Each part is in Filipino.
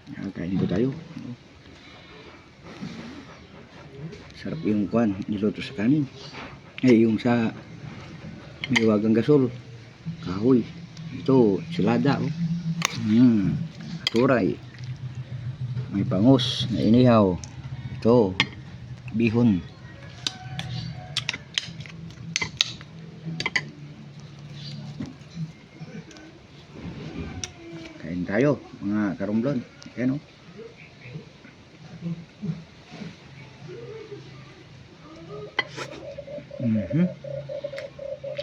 Kain po tayo. Sarap yung kwan, niluto sa kanin. Yung sa may wagang gasol. Kahoy. Ito, silada. Turay. May bangus na inihaw. Ito, bihon. Kain tayo, mga karumblon. Ayan o.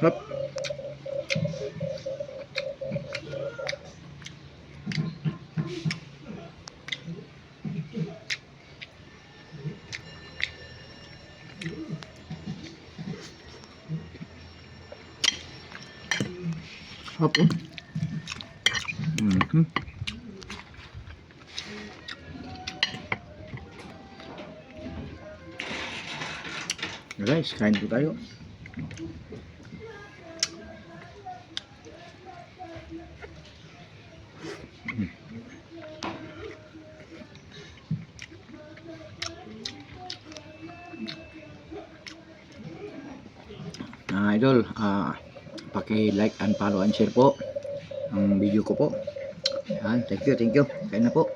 Hop. Hop. Guys, kain po tayo. Idol, paki-like and follow and share po ang video ko po. Thank you. Kain na po.